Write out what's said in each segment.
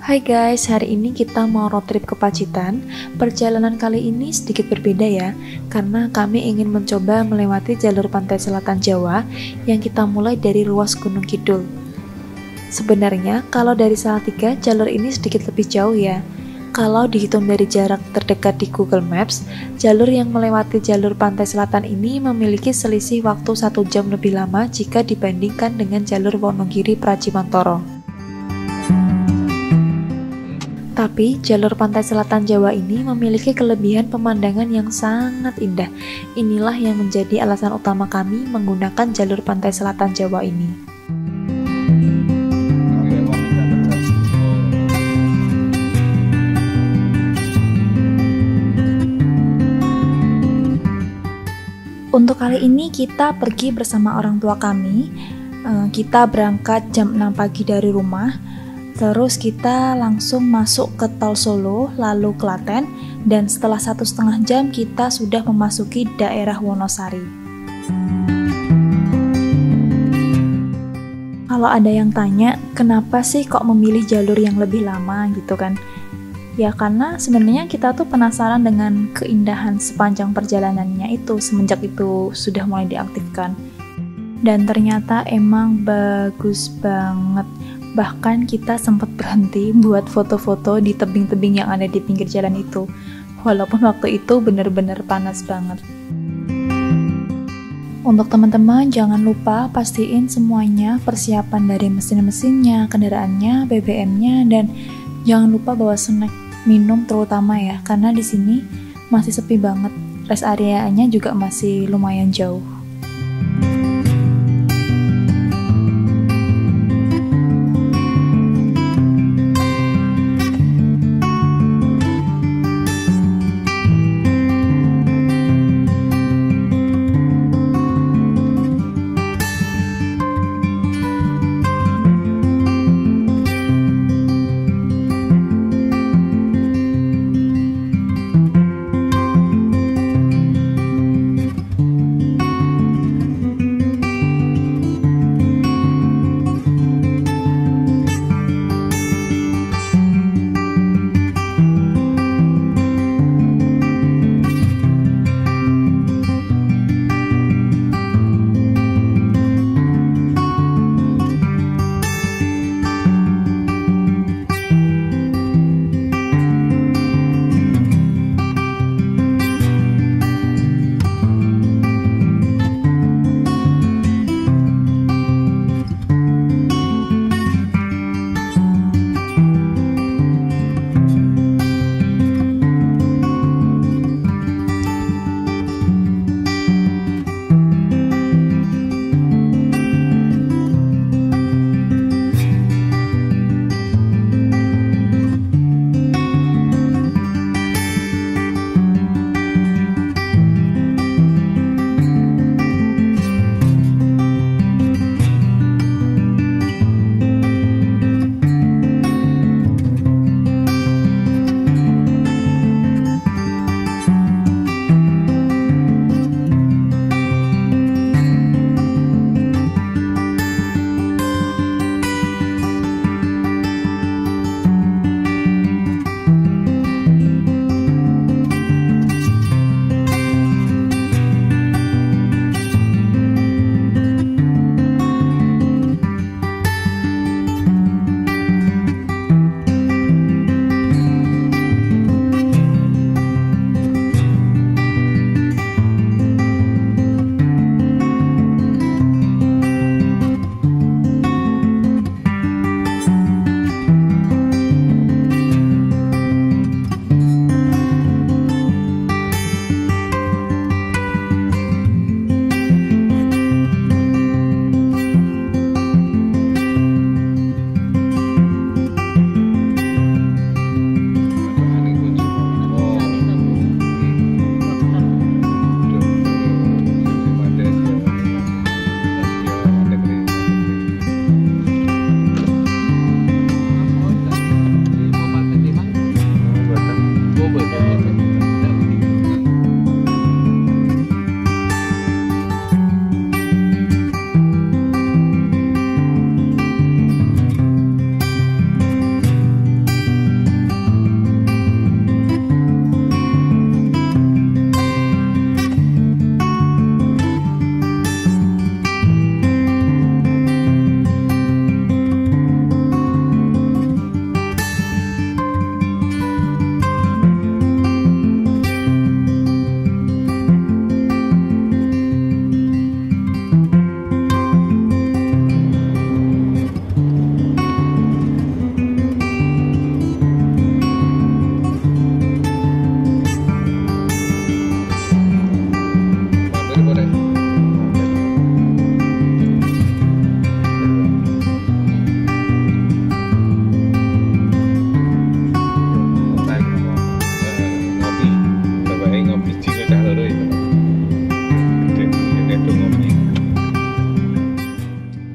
Hai guys, hari ini kita mau road trip ke Pacitan. Perjalanan kali ini sedikit berbeda ya, karena kami ingin mencoba melewati jalur pantai selatan Jawa yang kita mulai dari ruas Gunung Kidul. Sebenarnya, kalau dari Salatiga, jalur ini sedikit lebih jauh ya. Kalau dihitung dari jarak terdekat di Google Maps, jalur yang melewati jalur pantai selatan ini memiliki selisih waktu 1 jam lebih lama jika dibandingkan dengan jalur Wonogiri Pracimantoro. Tapi, jalur pantai selatan Jawa ini memiliki kelebihan pemandangan yang sangat indah. Inilah yang menjadi alasan utama kami menggunakan jalur pantai selatan Jawa ini. Untuk kali ini kita pergi bersama orang tua kami. Kita berangkat jam 6 pagi dari rumah. Terus kita langsung masuk ke Tol Solo, lalu Klaten, dan setelah 1,5 jam kita sudah memasuki daerah Wonosari. Kalau ada yang tanya, kenapa sih kok memilih jalur yang lebih lama gitu kan? Ya karena sebenarnya kita tuh penasaran dengan keindahan sepanjang perjalanannya itu semenjak itu sudah mulai diaktifkan. Dan ternyata emang bagus banget. Bahkan kita sempat berhenti buat foto-foto di tebing-tebing yang ada di pinggir jalan itu. Walaupun waktu itu bener-bener panas banget. Untuk teman-teman, jangan lupa pastiin semuanya persiapan dari mesin-mesinnya, kendaraannya, BBM-nya, dan jangan lupa bawa snack, minum terutama ya, karena di sini masih sepi banget. Rest area-nya juga masih lumayan jauh.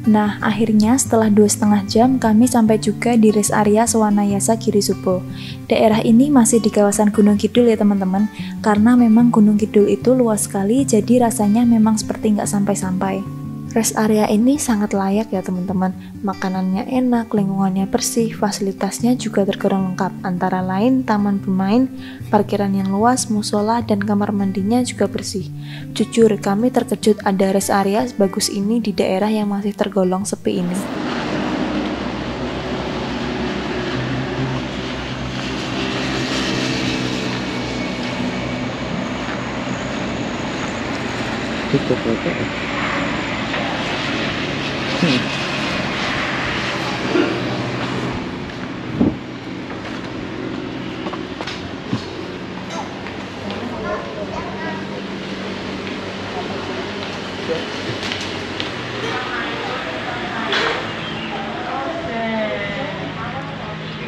Nah, akhirnya setelah 2,5 jam kami sampai juga di rest area Swanayasa Girisubo. Daerah ini masih di kawasan Gunung Kidul ya teman-teman, karena memang Gunung Kidul itu luas sekali, jadi rasanya memang seperti nggak sampai-sampai. Rest area ini sangat layak ya teman-teman, makanannya enak, lingkungannya bersih, fasilitasnya juga tergolong lengkap, antara lain taman bermain, parkiran yang luas, musola, dan kamar mandinya juga bersih. Jujur, kami terkejut ada rest area sebagus ini di daerah yang masih tergolong sepi ini. Tutup apa?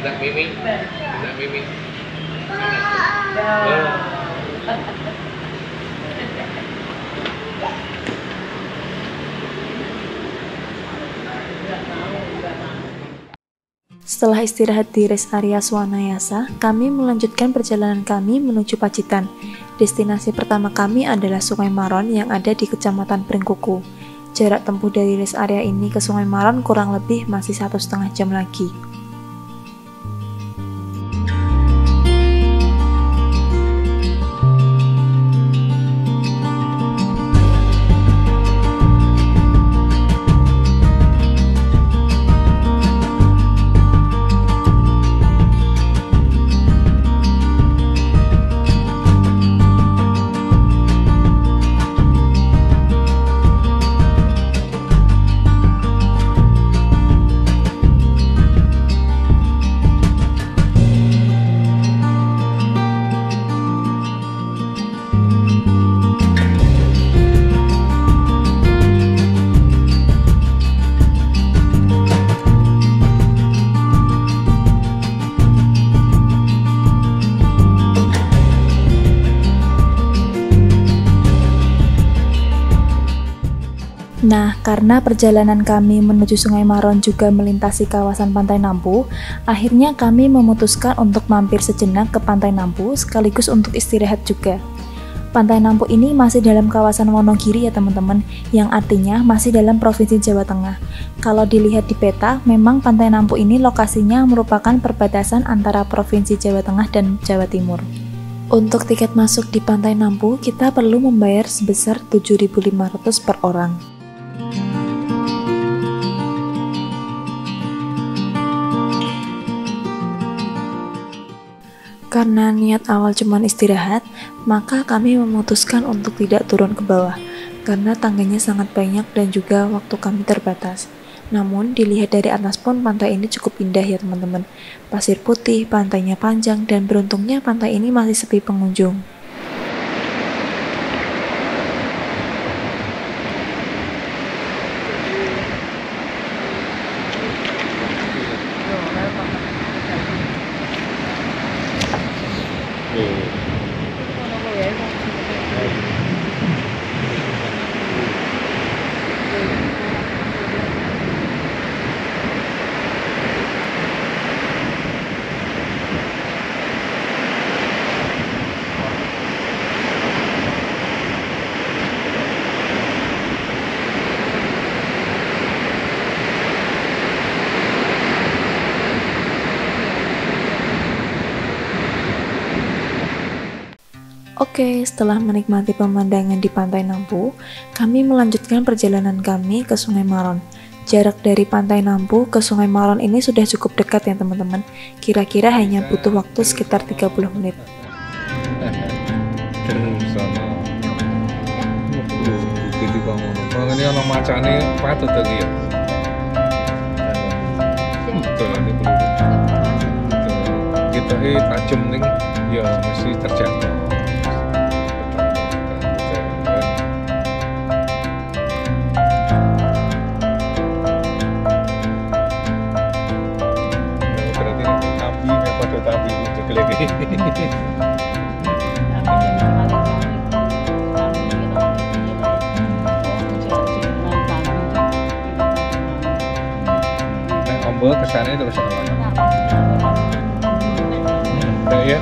Tidak Mimi, tidak Mimi. Setelah istirahat di rest area Swanayasa, kami melanjutkan perjalanan kami menuju Pacitan. Destinasi pertama kami adalah Sungai Maron yang ada di Kecamatan Pringkuku. Jarak tempuh dari rest area ini ke Sungai Maron kurang lebih masih 1,5 jam lagi. Nah, karena perjalanan kami menuju Sungai Maron juga melintasi kawasan Pantai Nampu, akhirnya kami memutuskan untuk mampir sejenak ke Pantai Nampu sekaligus untuk istirahat juga. Pantai Nampu ini masih dalam kawasan Wonogiri ya teman-teman, yang artinya masih dalam Provinsi Jawa Tengah. Kalau dilihat di peta, memang Pantai Nampu ini lokasinya merupakan perbatasan antara Provinsi Jawa Tengah dan Jawa Timur. Untuk tiket masuk di Pantai Nampu, kita perlu membayar sebesar 7.500 per orang. Karena niat awal cuma istirahat, maka kami memutuskan untuk tidak turun ke bawah, karena tangganya sangat banyak dan juga waktu kami terbatas. Namun, dilihat dari atas pun pantai ini cukup indah ya teman-teman. Pasir putih, pantainya panjang, dan beruntungnya pantai ini masih sepi pengunjung. Oke, setelah menikmati pemandangan di Pantai Nampu, kami melanjutkan perjalanan kami ke Sungai Maron. Jarak dari Pantai Nampu ke Sungai Maron ini sudah cukup dekat ya teman-teman. Kira-kira hanya butuh waktu sekitar 30 menit. Ini ono macane patut lagi ya. Kita tajam ning ya mesti terjangkau. Berarti nabi pada tabi untuk lagi. sana terus apa? Ya.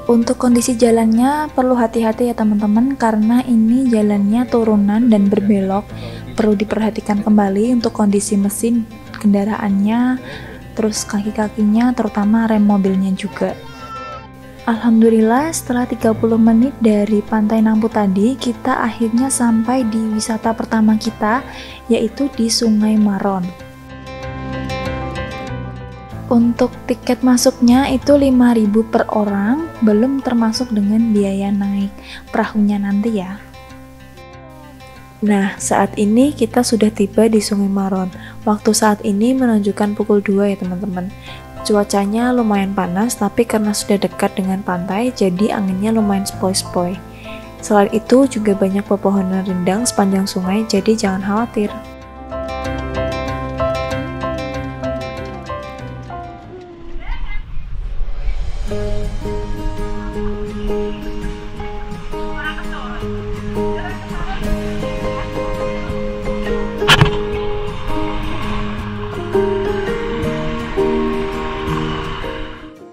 Untuk kondisi jalannya perlu hati-hati ya teman-teman, karena ini jalannya turunan dan berbelok. Perlu diperhatikan kembali untuk kondisi mesin kendaraannya, terus kaki-kakinya, terutama rem mobilnya juga. Alhamdulillah setelah 30 menit dari Pantai Nampu tadi, kita akhirnya sampai di wisata pertama kita, yaitu di Sungai Maron. Untuk tiket masuknya itu 5.000 per orang, belum termasuk dengan biaya naik perahunya nanti ya. Nah, saat ini kita sudah tiba di Sungai Maron. Waktu saat ini menunjukkan pukul 2 ya teman-teman. Cuacanya lumayan panas, tapi karena sudah dekat dengan pantai, jadi anginnya lumayan sepoi-sepoi. Selain itu juga banyak pepohonan rindang sepanjang sungai, jadi jangan khawatir.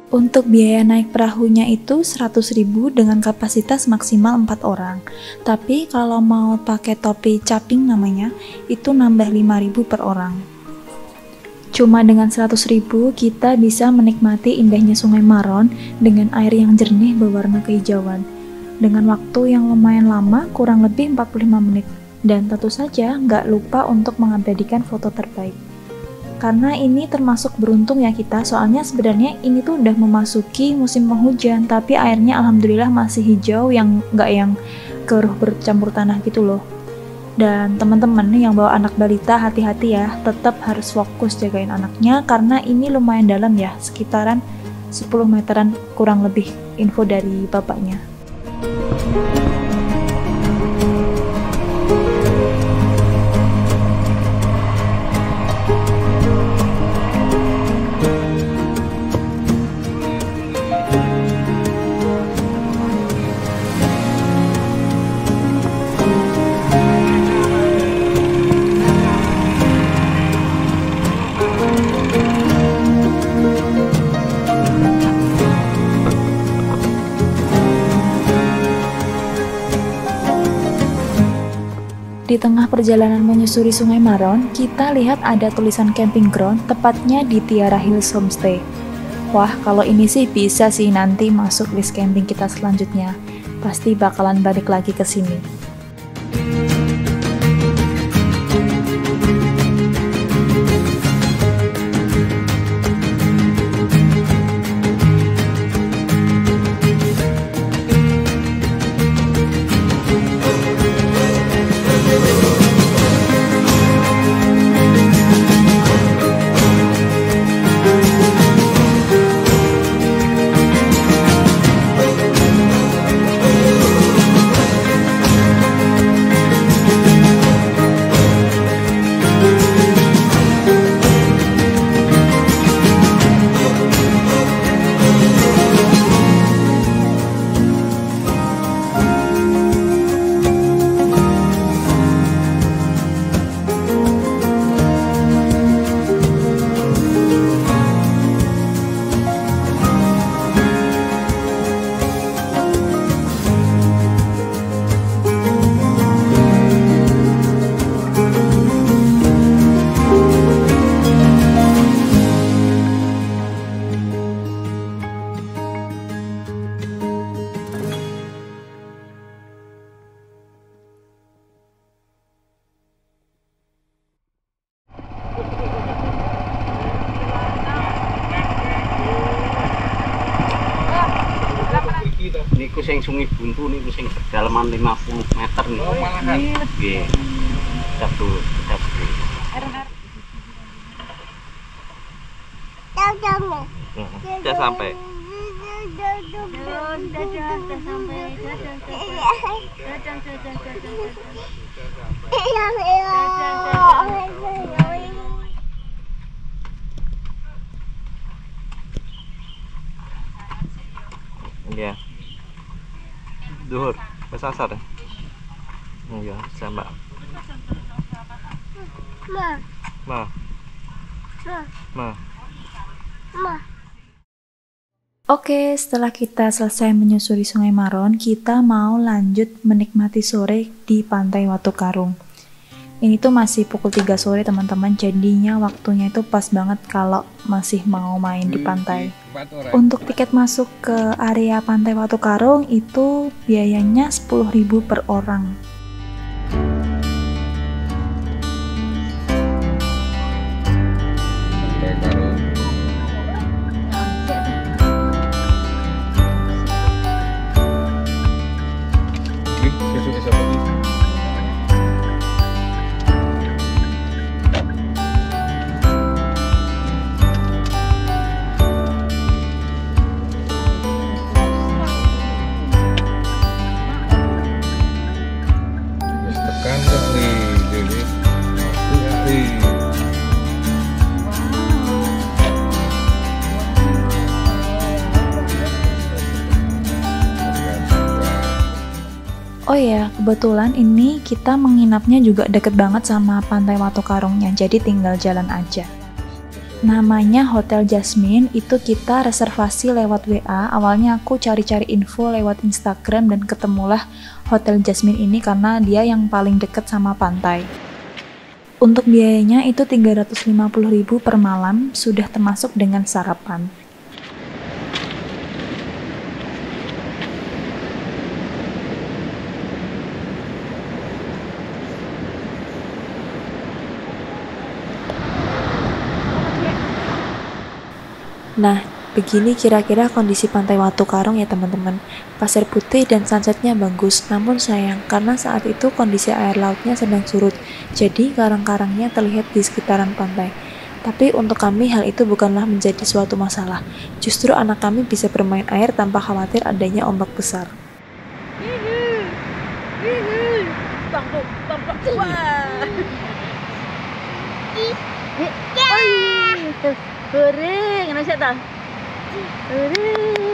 Untuk biaya naik perahunya itu 100.000 dengan kapasitas maksimal 4 orang. Tapi kalau mau pakai topi caping namanya, itu nambah 5.000 per orang. Cuma dengan 100.000 kita bisa menikmati indahnya Sungai Maron dengan air yang jernih berwarna kehijauan. Dengan waktu yang lumayan lama, kurang lebih 45 menit. Dan tentu saja nggak lupa untuk mengabadikan foto terbaik. Karena ini termasuk beruntung ya kita, soalnya sebenarnya ini tuh udah memasuki musim penghujan, tapi airnya alhamdulillah masih hijau, yang nggak yang keruh bercampur tanah gitu loh. Dan teman-teman yang bawa anak balita hati-hati ya, tetap harus fokus jagain anaknya, karena ini lumayan dalam ya, sekitaran 10 meteran kurang lebih, info dari bapaknya. Di tengah perjalanan menyusuri Sungai Maron, kita lihat ada tulisan camping ground, tepatnya di Tiara Hills Homestay. Wah, kalau ini sih bisa sih nanti masuk list camping kita selanjutnya. Pasti bakalan balik lagi ke sini. Niku sing Sungai Buntu niku sing kedalaman 50 meter nih. Nggih. Satu. Sudah sampai. Sudah sampai. Iya. Duhur, kesasar ya? Iya, bisa mbak. Ma. Ma. Oke, setelah kita selesai menyusuri Sungai Maron, kita mau lanjut menikmati sore di Pantai Watu Karung. Ini tuh masih pukul 3 sore teman-teman, jadinya waktunya itu pas banget kalau masih mau main di pantai. Untuk tiket masuk ke area Pantai Watu Karung itu biayanya 10.000 per orang. Oh ya, kebetulan ini kita menginapnya juga deket banget sama Pantai Watu Karungnya, jadi tinggal jalan aja. Namanya Hotel Jasmine, itu kita reservasi lewat WA. Awalnya aku cari-cari info lewat Instagram dan ketemulah Hotel Jasmine ini karena dia yang paling deket sama pantai. Untuk biayanya itu 350.000 per malam, sudah termasuk dengan sarapan. Nah, begini kira-kira kondisi Pantai Watu Karung ya teman-teman. Pasir putih dan sunsetnya bagus, namun sayang karena saat itu kondisi air lautnya sedang surut, jadi karang-karangnya terlihat di sekitaran pantai. Tapi untuk kami hal itu bukanlah menjadi suatu masalah. Justru anak kami bisa bermain air tanpa khawatir adanya ombak besar. Kering, ano siya ta? Kering.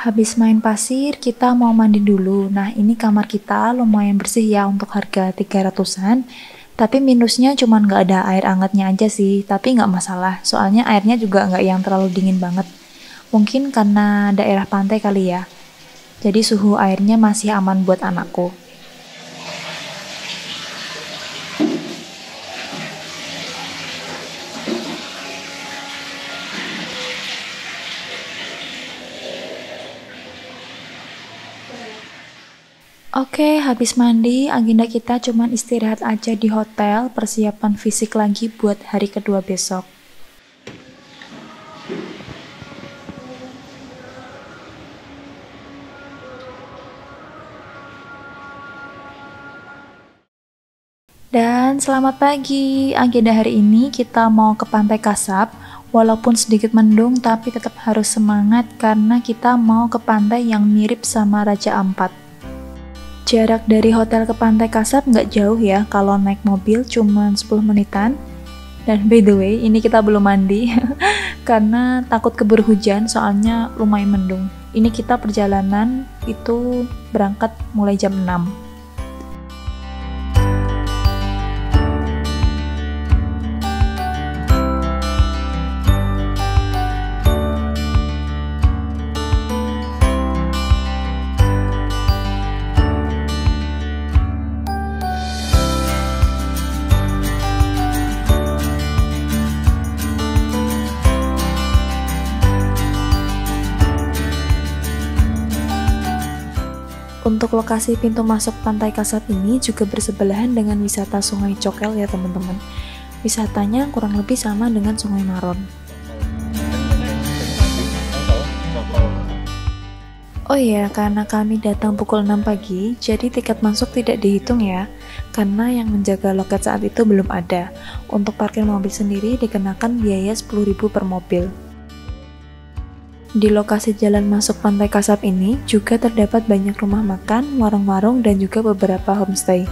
Habis main pasir, kita mau mandi dulu. Nah, ini kamar kita lumayan bersih ya untuk harga 300-an. Tapi minusnya cuma nggak ada air hangatnya aja sih. Tapi nggak masalah, soalnya airnya juga nggak yang terlalu dingin banget. Mungkin karena daerah pantai kali ya. Jadi suhu airnya masih aman buat anakku. Oke, habis mandi, agenda kita cuman istirahat aja di hotel, persiapan fisik lagi buat hari kedua besok. Dan selamat pagi, agenda hari ini kita mau ke Pantai Kasab. Walaupun sedikit mendung, tapi tetap harus semangat karena kita mau ke pantai yang mirip sama Raja Ampat. Jarak dari hotel ke Pantai Kasab nggak jauh ya, kalau naik mobil cuma 10 menitan. Dan by the way, ini kita belum mandi karena takut keburu hujan, soalnya lumayan mendung. Ini kita perjalanan itu berangkat mulai jam 6. Untuk lokasi pintu masuk Pantai Kasab ini juga bersebelahan dengan wisata Sungai Cokel ya teman-teman. Wisatanya kurang lebih sama dengan Sungai Maron. Oh iya, karena kami datang pukul 6 pagi, jadi tiket masuk tidak dihitung ya, karena yang menjaga loket saat itu belum ada. Untuk parkir mobil sendiri dikenakan biaya 10.000 per mobil. Di lokasi jalan masuk Pantai Kasab ini juga terdapat banyak rumah makan, warung-warung, dan juga beberapa homestay.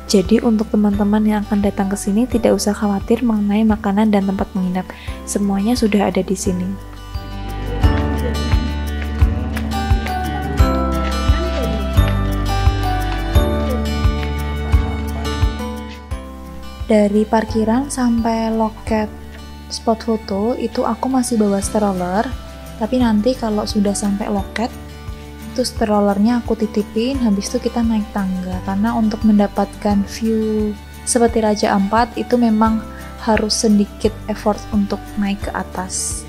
Jadi untuk teman-teman yang akan datang ke sini tidak usah khawatir mengenai makanan dan tempat menginap. Semuanya sudah ada di sini. Dari parkiran sampai loket spot foto itu aku masih bawa stroller. Tapi nanti kalau sudah sampai loket, itu strollernya aku titipin, habis itu kita naik tangga. Karena untuk mendapatkan view seperti Raja Ampat itu memang harus sedikit effort untuk naik ke atas.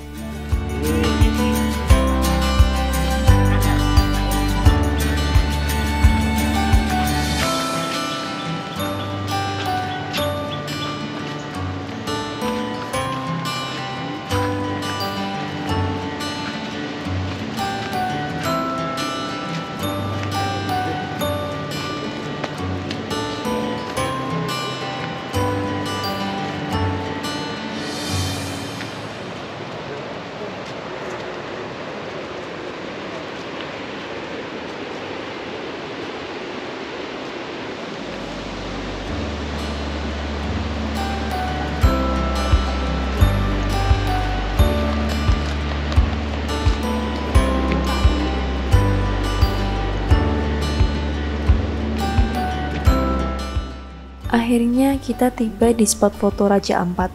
Akhirnya kita tiba di spot foto Raja Ampat.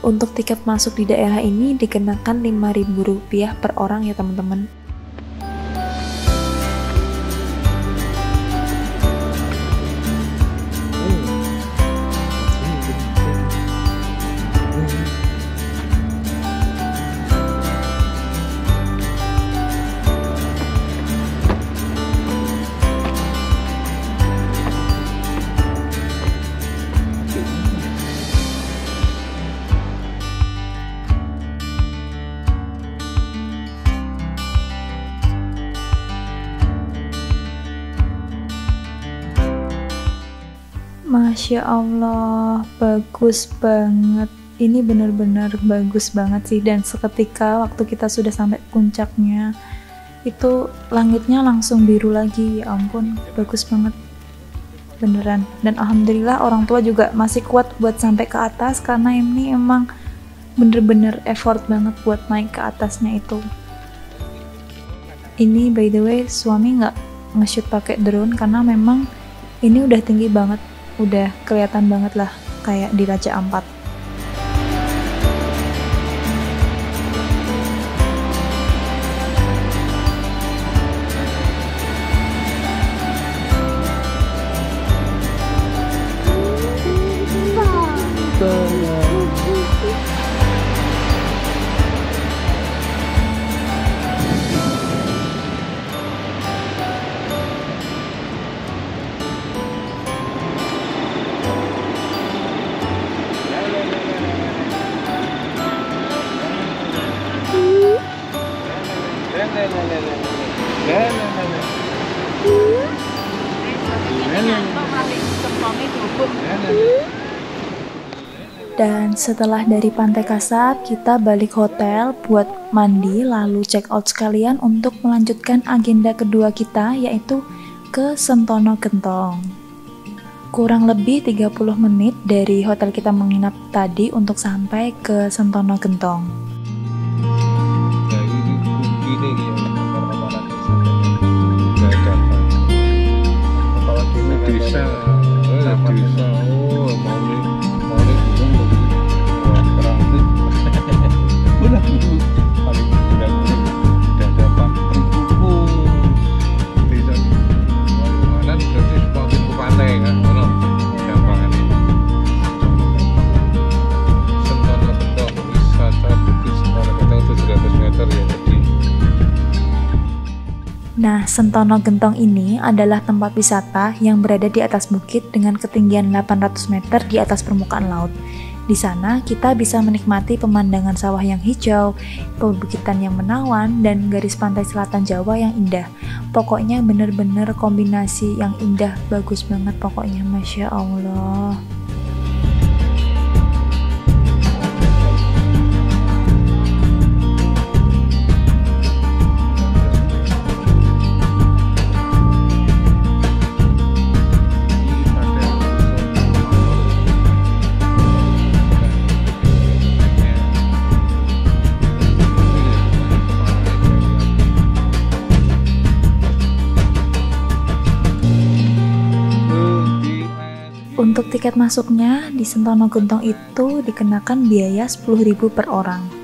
Untuk tiket masuk di daerah ini dikenakan Rp5.000 per orang ya teman-teman. Masya Allah, bagus banget. Ini benar-benar bagus banget sih. Dan seketika waktu kita sudah sampai puncaknya, itu langitnya langsung biru lagi. Ya ampun, bagus banget. Beneran. Dan alhamdulillah orang tua juga masih kuat buat sampai ke atas, karena ini emang bener-bener effort banget buat naik ke atasnya itu. Ini by the way, suami nggak nge-shoot pakai drone karena memang ini udah tinggi banget. Udah kelihatan banget lah kayak di Raja Ampat. Dan setelah dari Pantai Kasab, kita balik hotel buat mandi lalu check out sekalian untuk melanjutkan agenda kedua kita, yaitu ke Sentono Gentong. Kurang lebih 30 menit dari hotel kita menginap tadi untuk sampai ke Sentono Gentong. Desa, Nah, Sentono Gentong ini adalah tempat wisata yang berada di atas bukit dengan ketinggian 800 meter di atas permukaan laut. Di sana kita bisa menikmati pemandangan sawah yang hijau, perbukitan yang menawan, dan garis pantai selatan Jawa yang indah. Pokoknya bener-bener kombinasi yang indah, bagus banget pokoknya, Masya Allah. Untuk tiket masuknya di Sentono Gentong itu dikenakan biaya 10.000 per orang.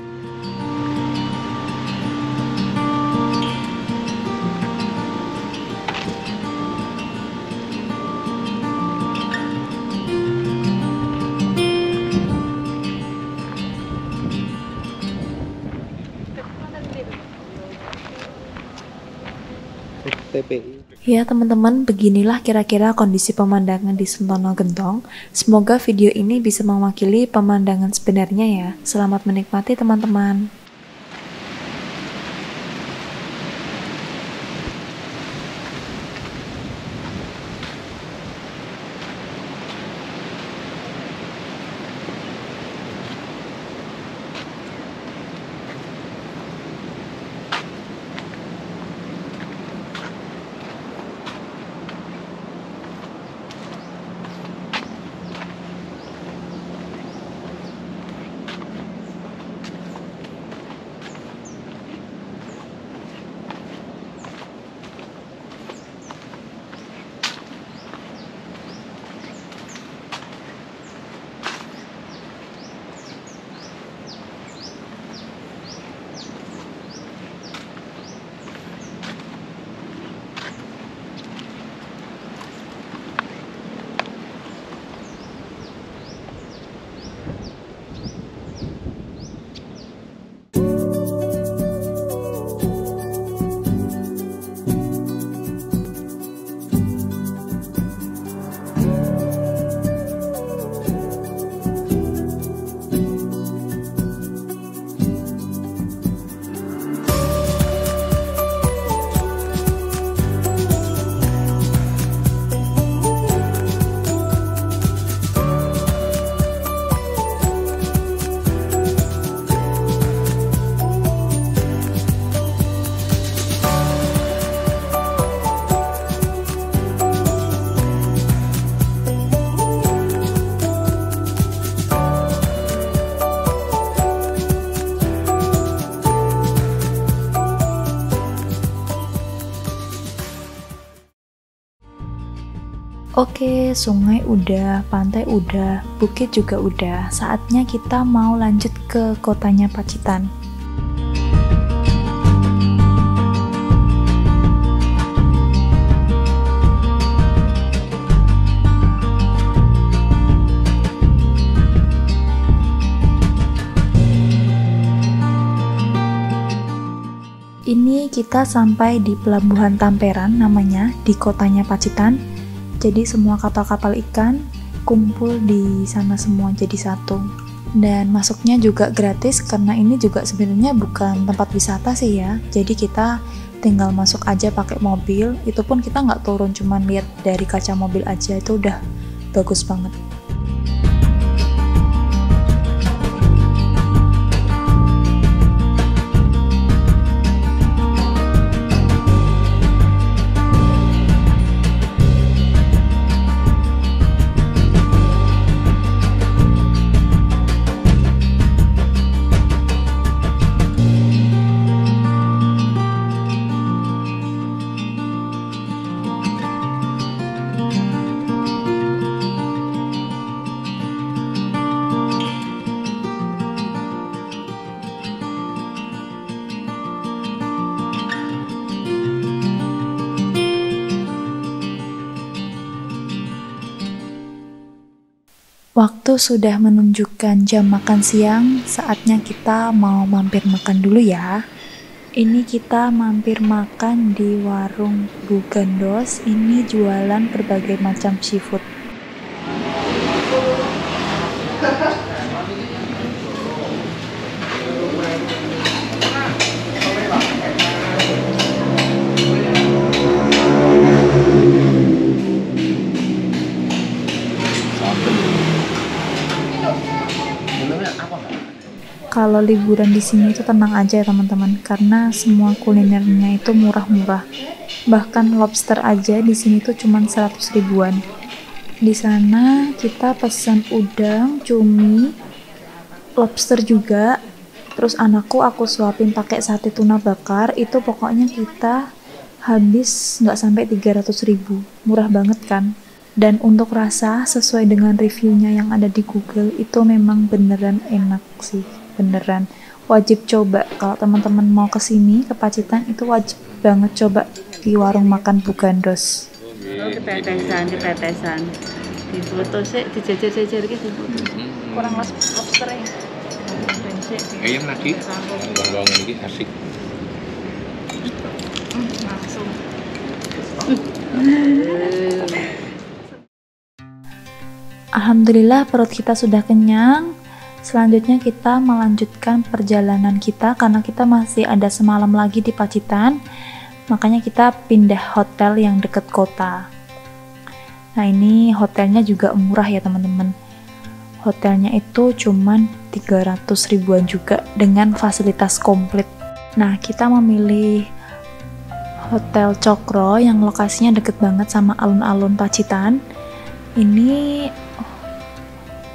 TPI. Ya teman-teman, beginilah kira-kira kondisi pemandangan di Sentono Gentong. Semoga video ini bisa mewakili pemandangan sebenarnya ya. Selamat menikmati teman-teman. Oke, sungai udah, pantai udah, bukit juga udah. Saatnya kita mau lanjut ke kotanya Pacitan. Ini kita sampai di Pelabuhan Tamperan namanya, di kotanya Pacitan. Jadi semua kapal-kapal ikan kumpul di sana semua jadi satu. Dan masuknya juga gratis karena ini juga sebenarnya bukan tempat wisata sih ya. Jadi kita tinggal masuk aja pakai mobil, itu pun kita nggak turun, cuman lihat dari kaca mobil aja, itu udah bagus banget. Waktu sudah menunjukkan jam makan siang, saatnya kita mau mampir makan dulu ya. Ini kita mampir makan di warung Bu Gandos, ini jualan berbagai macam seafood. Kalau liburan di sini itu tenang aja ya teman-teman, karena semua kulinernya itu murah-murah. Bahkan lobster aja di sini tuh cuma 100 ribuan. Di sana kita pesan udang, cumi, lobster juga. Terus anakku aku suapin pakai sate tuna bakar, itu pokoknya kita habis nggak sampai 300 ribu. Murah banget kan? Dan untuk rasa sesuai dengan reviewnya yang ada di Google itu memang beneran enak sih. Beneran wajib coba kalau teman-teman mau kesini ke Pacitan, itu wajib banget coba di warung makan Bu Gandos. Ketetesan di foto sih, dijejer-jejer gitu. Kurang lobster ya. Ayam lagi, bawang lagi asik. Langsung. Alhamdulillah perut kita sudah kenyang. Selanjutnya kita melanjutkan perjalanan kita karena kita masih ada semalam lagi di Pacitan. Makanya kita pindah hotel yang dekat kota. Nah ini hotelnya juga murah ya teman-teman. Hotelnya itu cuman 300 ribuan juga dengan fasilitas komplit. Nah kita memilih Hotel Cokro yang lokasinya deket banget sama alun-alun Pacitan. Ini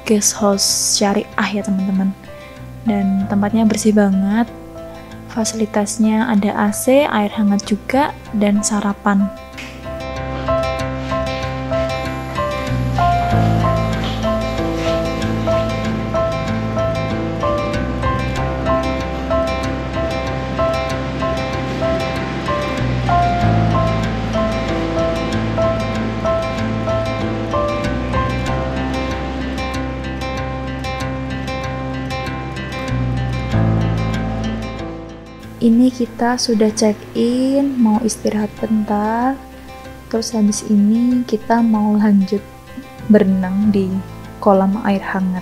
guest house syariah ya teman-teman, dan tempatnya bersih banget, fasilitasnya ada AC, air hangat juga, dan sarapan. Ini kita sudah check-in, mau istirahat bentar. Terus habis ini kita mau lanjut berenang di kolam air hangat.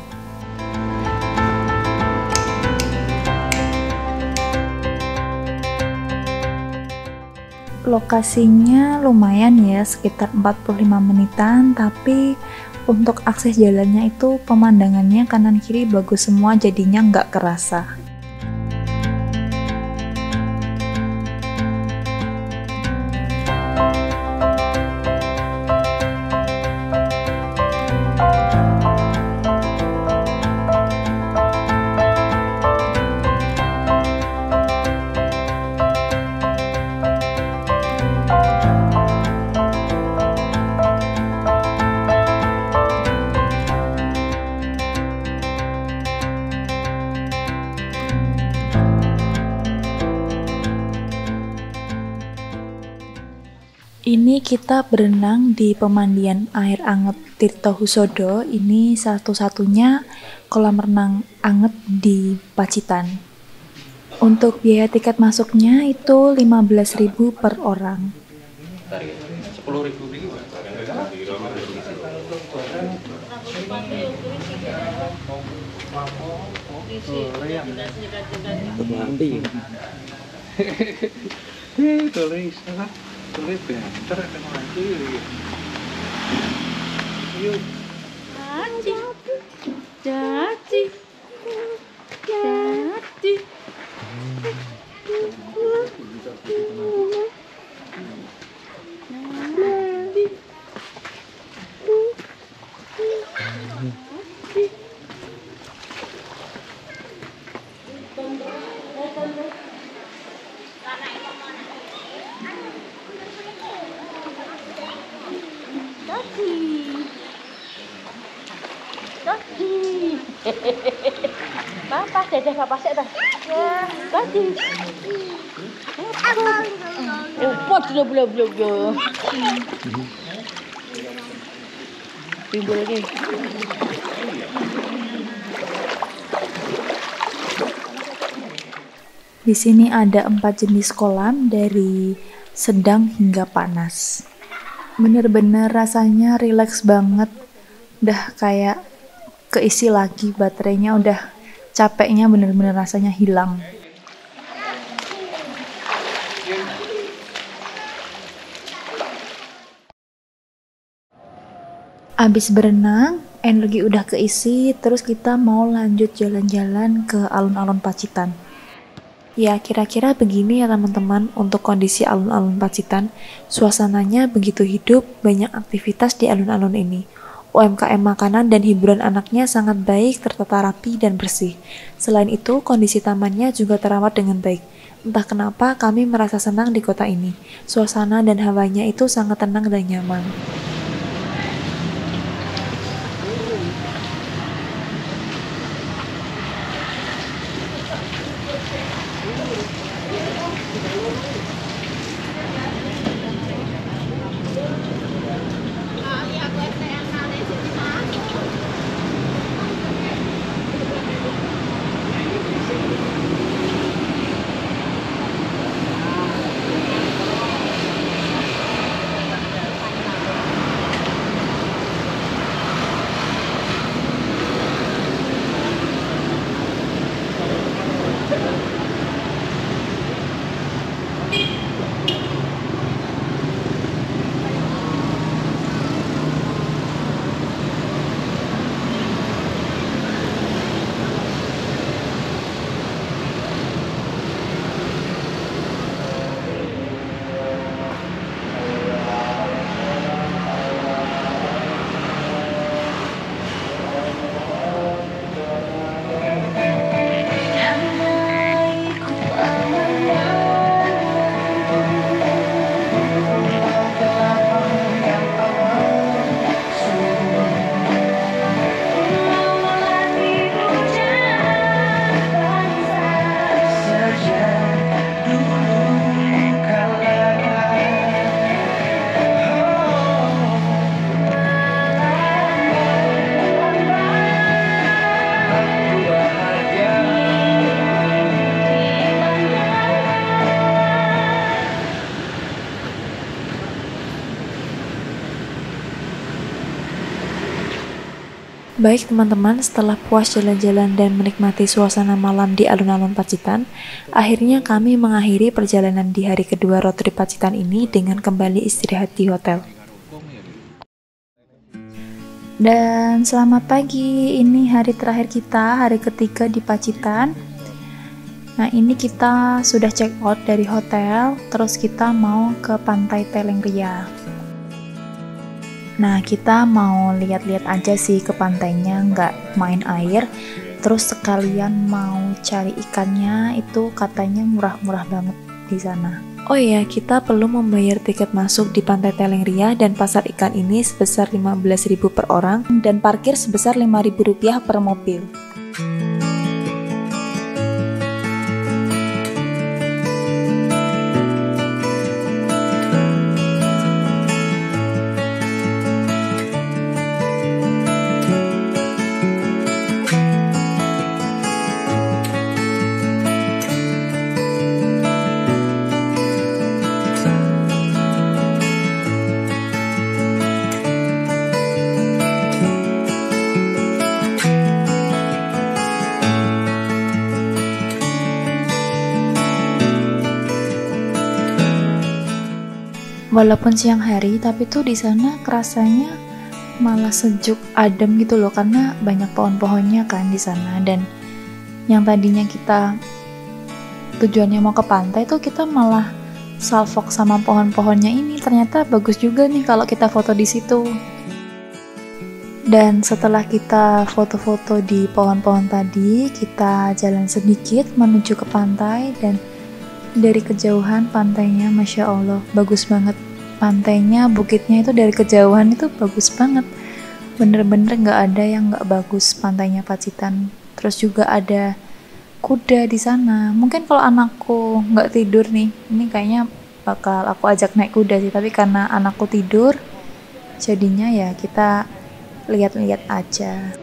Lokasinya lumayan ya, sekitar 45 menitan, tapi untuk akses jalannya itu pemandangannya kanan kiri bagus semua, jadinya nggak kerasa. Ini kita berenang di pemandian air anget Tirto Husodo. Ini satu-satunya kolam renang anget di Pacitan. Untuk biaya tiket masuknya itu 15.000 per orang. 10.000 nih. Nanti. Tulis banter kan lagi. Yuk. Jadi. Papa, dedeh papa sik ta. Ya, tadi. Pot belum. Timbul lagi. Di sini ada 4 jenis kolam dari sedang hingga panas. Bener-bener rasanya rileks banget. Udah kayak keisi lagi baterainya, udah capeknya bener-bener rasanya hilang. Abis berenang, energi udah keisi, terus kita mau lanjut jalan-jalan ke alun-alun Pacitan. Ya, kira-kira begini ya teman-teman untuk kondisi alun-alun Pacitan. Suasananya begitu hidup, banyak aktivitas di alun-alun ini. UMKM makanan dan hiburan anaknya sangat baik, tertata rapi dan bersih. Selain itu, kondisi tamannya juga terawat dengan baik. Entah kenapa kami merasa senang di kota ini. Suasana dan hawanya itu sangat tenang dan nyaman. Baik teman-teman, setelah puas jalan-jalan dan menikmati suasana malam di alun-alun Pacitan, akhirnya kami mengakhiri perjalanan di hari kedua road trip Pacitan ini dengan kembali istirahat di hotel. Dan selamat pagi, ini hari terakhir kita, hari ketiga di Pacitan. Nah, ini kita sudah check out dari hotel, terus kita mau ke Pantai Telengria. Nah, kita mau lihat-lihat aja sih ke pantainya, nggak main air. Terus sekalian mau cari ikannya, itu katanya murah-murah banget di sana. Oh iya, kita perlu membayar tiket masuk di Pantai Telengria dan pasar ikan ini sebesar 15.000 per orang dan parkir sebesar Rp5.000 per mobil. Walaupun siang hari, tapi tuh di sana kerasanya malah sejuk, adem gitu loh, karena banyak pohon-pohonnya kan di sana. Dan yang tadinya kita tujuannya mau ke pantai tuh kita malah salfok sama pohon-pohonnya ini. Ternyata bagus juga nih kalau kita foto di situ. Dan setelah kita foto-foto di pohon-pohon tadi, kita jalan sedikit menuju ke pantai. Dan dari kejauhan pantainya, Masya Allah, bagus banget. Pantainya, bukitnya itu dari kejauhan itu bagus banget. Bener-bener gak ada yang gak bagus pantainya Pacitan. Terus juga ada kuda di sana. Mungkin kalau anakku gak tidur nih, ini kayaknya bakal aku ajak naik kuda sih. Tapi karena anakku tidur, jadinya ya kita lihat-lihat aja.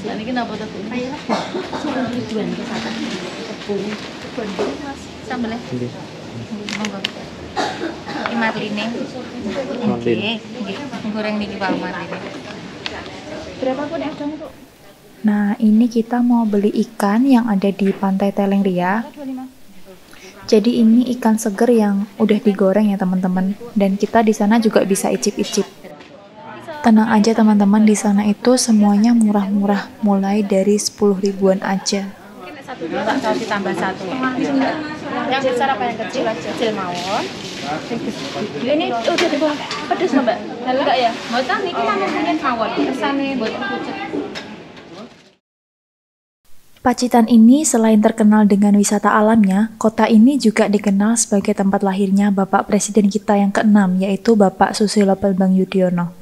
Ini kenapa tuh? Kayak tujuan ke sana. Kebun Mas. Sambelnya. Monggo. Iki marline. Nggih, goreng niki Pak marline. Berapa pun adang tuh? Nah, ini kita mau beli ikan yang ada di Pantai Telengria. Jadi ini ikan seger yang udah digoreng ya teman-teman. Dan kita di sana juga bisa icip-icip. Tenang aja teman-teman, di sana itu semuanya murah-murah, mulai dari 10 ribuan aja. Satu dua tak saus ditambah satu. Yang besar apa yang kecil aja? Kecil mawon. Ini udah dibuang pedes loh Mbak? Enggak ya? Mboten niki namung punya mawon. Kersane mboten pucet. Pacitan ini selain terkenal dengan wisata alamnya, kota ini juga dikenal sebagai tempat lahirnya Bapak Presiden kita yang ke-6, yaitu Bapak Susilo Bambang Yudhoyono.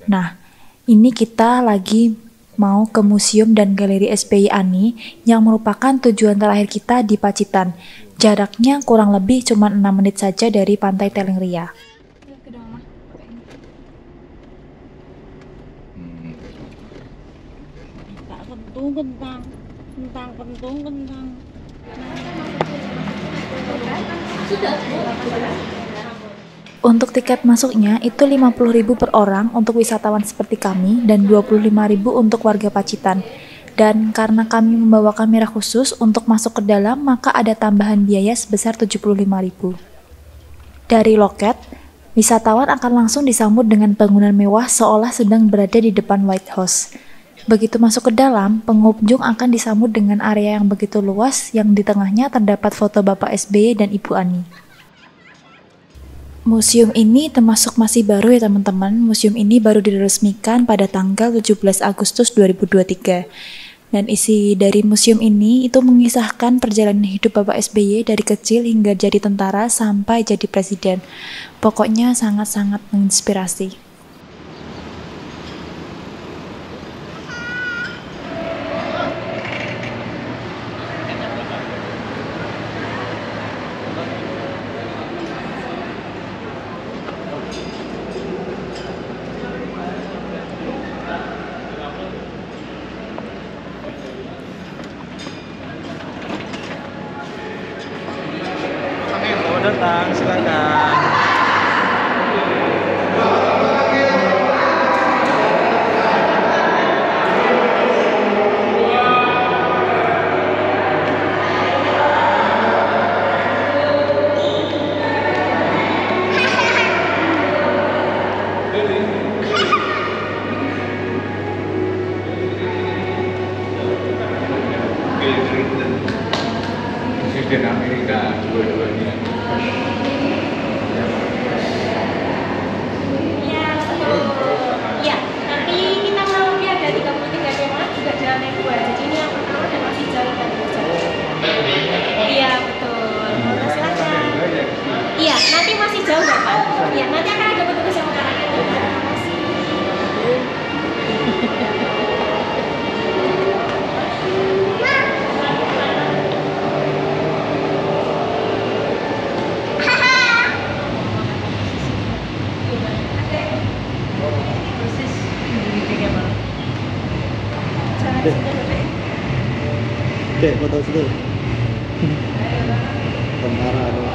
Nah, ini kita lagi mau ke Museum dan Galeri SBY Ani yang merupakan tujuan terakhir kita di Pacitan. Jaraknya kurang lebih cuma 6 menit saja dari Pantai Telengria. Kentang. Untuk tiket masuknya itu 50.000 per orang untuk wisatawan seperti kami dan 25.000 untuk warga Pacitan. Dan karena kami membawa kamera khusus untuk masuk ke dalam, maka ada tambahan biaya sebesar 75.000. Dari loket, wisatawan akan langsung disambut dengan bangunan mewah seolah sedang berada di depan White House. Begitu masuk ke dalam, pengunjung akan disambut dengan area yang begitu luas yang di tengahnya terdapat foto Bapak SBY dan Ibu Ani. Museum ini termasuk masih baru ya teman-teman. Museum ini baru diresmikan pada tanggal 17 Agustus 2023. Dan isi dari museum ini itu mengisahkan perjalanan hidup Bapak SBY dari kecil hingga jadi tentara sampai jadi presiden. Pokoknya sangat-sangat menginspirasi. Datang, silakan. Presiden Amerika dua-duanya. Iya, nanti kita mau lihat dari 33 tema juga jalan yang dua. Jadi ini yang pertama dan masih jalan Dek, foto situ. Tentara tuh.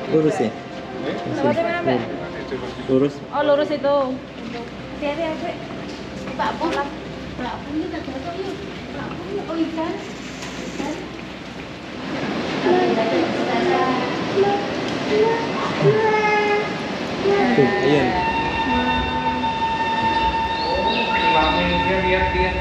Lurus ya? Lewatnya mana, Mbak? Lurus. Oh, lurus itu. Hati-hati ya, Mbak. Pak Pun. Pak Pun kita jatuh yuk. Pak Pun, oh ikan. Tuh, Ayun. Lihat.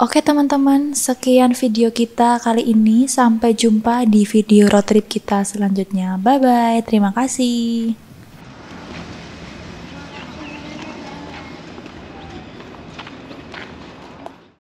Oke teman-teman, sekian video kita kali ini. Sampai jumpa di video road trip kita selanjutnya. Bye-bye, terima kasih.